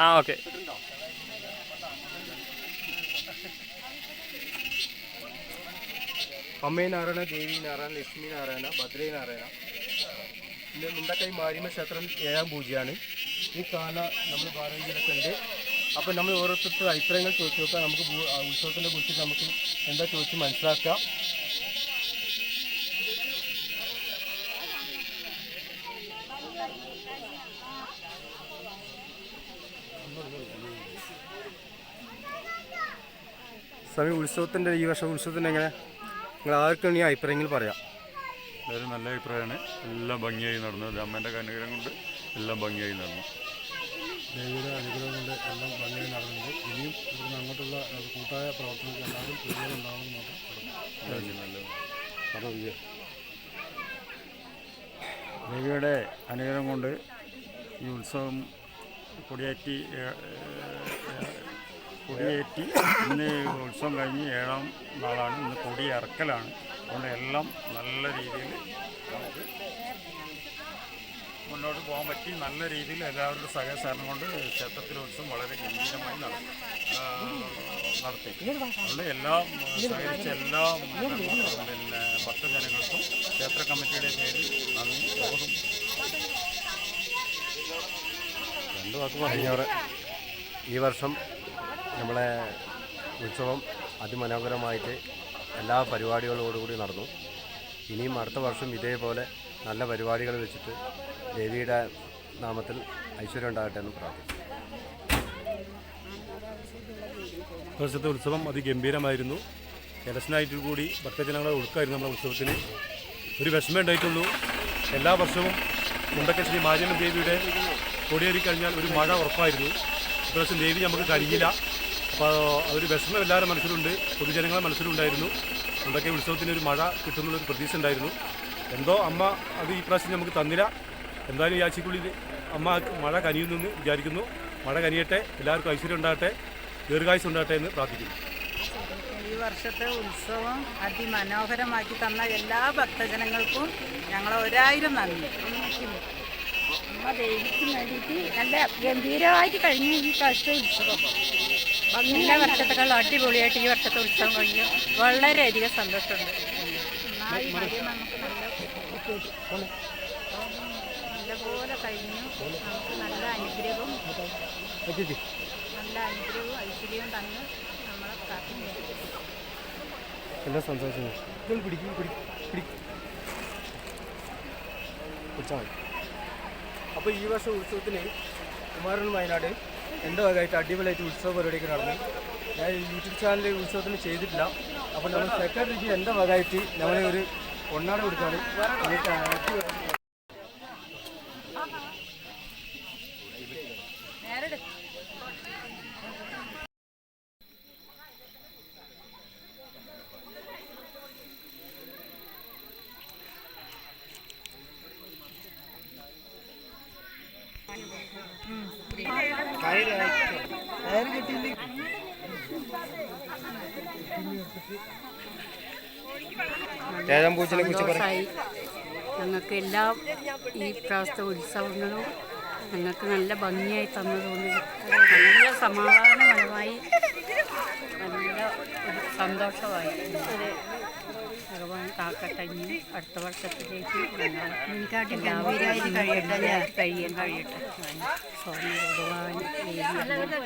ആ ഓക്കെ. അമ്മേ നാരായണ, ദേവി നാരായണ, ലക്ഷ്മി നാരായണ, ഭദ്രേ നാരായണ. ഇത് മുണ്ടക്കൈ മാരിയമ്മ ക്ഷേത്രം 7ാം പൂജയാണ്. ഈ കാണുന്ന നമ്മൾ ഭാരതീയരൊക്കെ ഉണ്ട്. അപ്പോൾ നമ്മൾ ഓരോരുത്തരുടെ അഭിപ്രായങ്ങൾ ചോദിച്ചു നോക്കാം. നമുക്ക് ഉത്സവത്തിനെ കുറിച്ച് നമുക്ക് എന്താ ചോദിച്ച് മനസ്സിലാക്കാം. സ്വാമി, ഉത്സവത്തിൻ്റെ ഈ വർഷം ഉത്സവത്തിൻ്റെ എങ്ങനെ നിങ്ങൾ ആർക്കാണ് ഈ അഭിപ്രായങ്ങൾ പറയാം? വളരെ നല്ല അഭിപ്രായമാണ്. എല്ലാം ഭംഗിയായി നടന്നു. അമ്മേൻ്റെ അനുഗ്രഹം കൊണ്ട് എല്ലാം ഭംഗിയായി നടന്നു. ദേവിയുടെ അനുഗ്രഹം കൊണ്ട് എല്ലാം ഭംഗിയായി നടന്നുണ്ട്. ഇനിയും ഇവിടുന്ന് അങ്ങോട്ടുള്ള കൂട്ടായ പ്രവർത്തനങ്ങൾ എല്ലാവരും കൂടുതലുണ്ടാകുമെന്ന് മാത്രം. ദേവിയുടെ അനുഗ്രഹം കൊണ്ട് ഈ ഉത്സവം കൊടിയേറ്റി ഇന്ന് ഉത്സവം കഴിഞ്ഞ് 7ാം നാളാണ്. ഇന്ന് കൊടി ഇറക്കലാണ്. അതുകൊണ്ട് എല്ലാം നല്ല രീതിയിൽ നമുക്ക് മുന്നോട്ട് പോകാൻ പറ്റി. നല്ല രീതിയിൽ എല്ലാവരുടെ സഹകരണം കൊണ്ട് ക്ഷേത്രത്തിലെ ഉത്സവം വളരെ ഗംഭീരമായി നടത്തി. അതുകൊണ്ട് എല്ലാം സഹകരിച്ച എല്ലാ ഭക്തജനങ്ങൾക്കും ക്ഷേത്ര കമ്മിറ്റിയുടെ പേരിൽ നന്ദി ബോധം. രണ്ട് വാക്ക് പറഞ്ഞവരെ ഈ വർഷം നമ്മളെ ഉത്സവം അതിമനോഹരമായിട്ട് എല്ലാ പരിപാടികളോടുകൂടി നടന്നു. ഇനിയും അടുത്ത വർഷം ഇതേപോലെ നല്ല പരിപാടികൾ വെച്ചിട്ട് ദേവിയുടെ നാമത്തിൽ ഐശ്വര്യം ഉണ്ടാകട്ടെ എന്ന് പ്രാർത്ഥിക്കുന്നു. വർഷത്തെ ഉത്സവം അതിഗംഭീരമായിരുന്നു. ഇലക്ഷനായിട്ട് കൂടി ഭക്തജനങ്ങളെ ഒഴുക്കായിരുന്നു നമ്മുടെ ഉത്സവത്തിന്. ഒരു വിഷമം ഉണ്ടായിട്ടുള്ളൂ. എല്ലാ വർഷവും മുണ്ടക്കൈ ശ്രീ മാരിയമ്മ ദേവിയുടെ കൊടിയേറി കഴിഞ്ഞാൽ ഒരു മഴ ഉറപ്പായിരുന്നു. ഇപ്രാവശ്യം ദേവി നമുക്ക് കഴിയില്ല. അപ്പോൾ അതൊരു വിഷമം എല്ലാവരുടെ മനസ്സിലുണ്ട്, പൊതുജനങ്ങളുടെ മനസ്സിലുണ്ടായിരുന്നു. മുണ്ടക്കൈ ഉത്സവത്തിന് ഒരു മഴ കിട്ടുന്നുള്ളൊരു പ്രതീക്ഷ ഉണ്ടായിരുന്നു. എന്തോ അമ്മ അത് ഈ പ്രാവശ്യം നമുക്ക് തന്നില്ല. എന്തായാലും ഈ ആഴ്ചക്കുള്ളിൽ അമ്മ മഴ കനിയുന്നെന്ന് വിചാരിക്കുന്നു. മഴ കനിയട്ടെ, എല്ലാവർക്കും ഐശ്വര്യം ഉണ്ടാകട്ടെ, ദീർഘായുസ് ഉണ്ടാകട്ടെ എന്ന് പ്രാർത്ഥിക്കുന്നു. ഈ വർഷത്തെ ഉത്സവം അതിമനോഹരമാക്കി തന്ന എല്ലാ ഭക്തജനങ്ങൾക്കും ഞങ്ങൾ 1000 നന്ദി. അമ്മ ദേവിക്ക് വേണ്ടിയിട്ട് നല്ല ഗംഭീരമായിട്ട് കഴിഞ്ഞു ഈ പ്രാവശ്യത്തെ ഉത്സവം. എല്ലാ വർഷത്തേക്കാളും അടിപൊളിയായിട്ട് ഈ വർഷത്തെ ഉത്സവം കഴിഞ്ഞു. വളരെയധികം സന്തോഷമുണ്ട്. നല്ലപോലെ കഴിഞ്ഞു. നമുക്ക് നല്ല അനുഗ്രഹവും ഐശ്വര്യവും തന്ന് നമ്മളെ കാത്തിരിക്കും. എല്ലാ സംസാരിച്ചു അപ്പോൾ ഈ വർഷം ഉത്സവത്തിന് കുമാരൻ വയനാട് എൻ്റെ ഭാഗമായിട്ട് അടിപൊളിയായിട്ട് ഉത്സവ പരിപാടിയൊക്കെ നടന്നു. ഞാൻ യൂട്യൂബ് ചാനൽ ഉത്സവത്തിന് ചെയ്തിട്ടില്ല. അപ്പോൾ നമ്മൾ സെക്രട്ടറിക്ക് എൻ്റെ ഭാഗമായിട്ട് നമ്മളെ ഒരു പൊന്നാട കൊടുക്കാണ്. ഞങ്ങൾക്ക് എല്ലാ ഈ പ്രാവശ്യത്തെ ഉത്സവങ്ങളും ഞങ്ങൾക്ക് നല്ല ഭംഗിയായി തന്നതുകൊണ്ട് നല്ല സമാധാനപരമായി നല്ല ഒരു സന്തോഷമായി. ഭഗവാൻ കാക്കട്ടെ. ഇനി അടുത്ത വർഷത്തിലേക്ക് കഴിയട്ടെ. സ്വാമി ഭഗവാൻ അങ്ങോട്ട്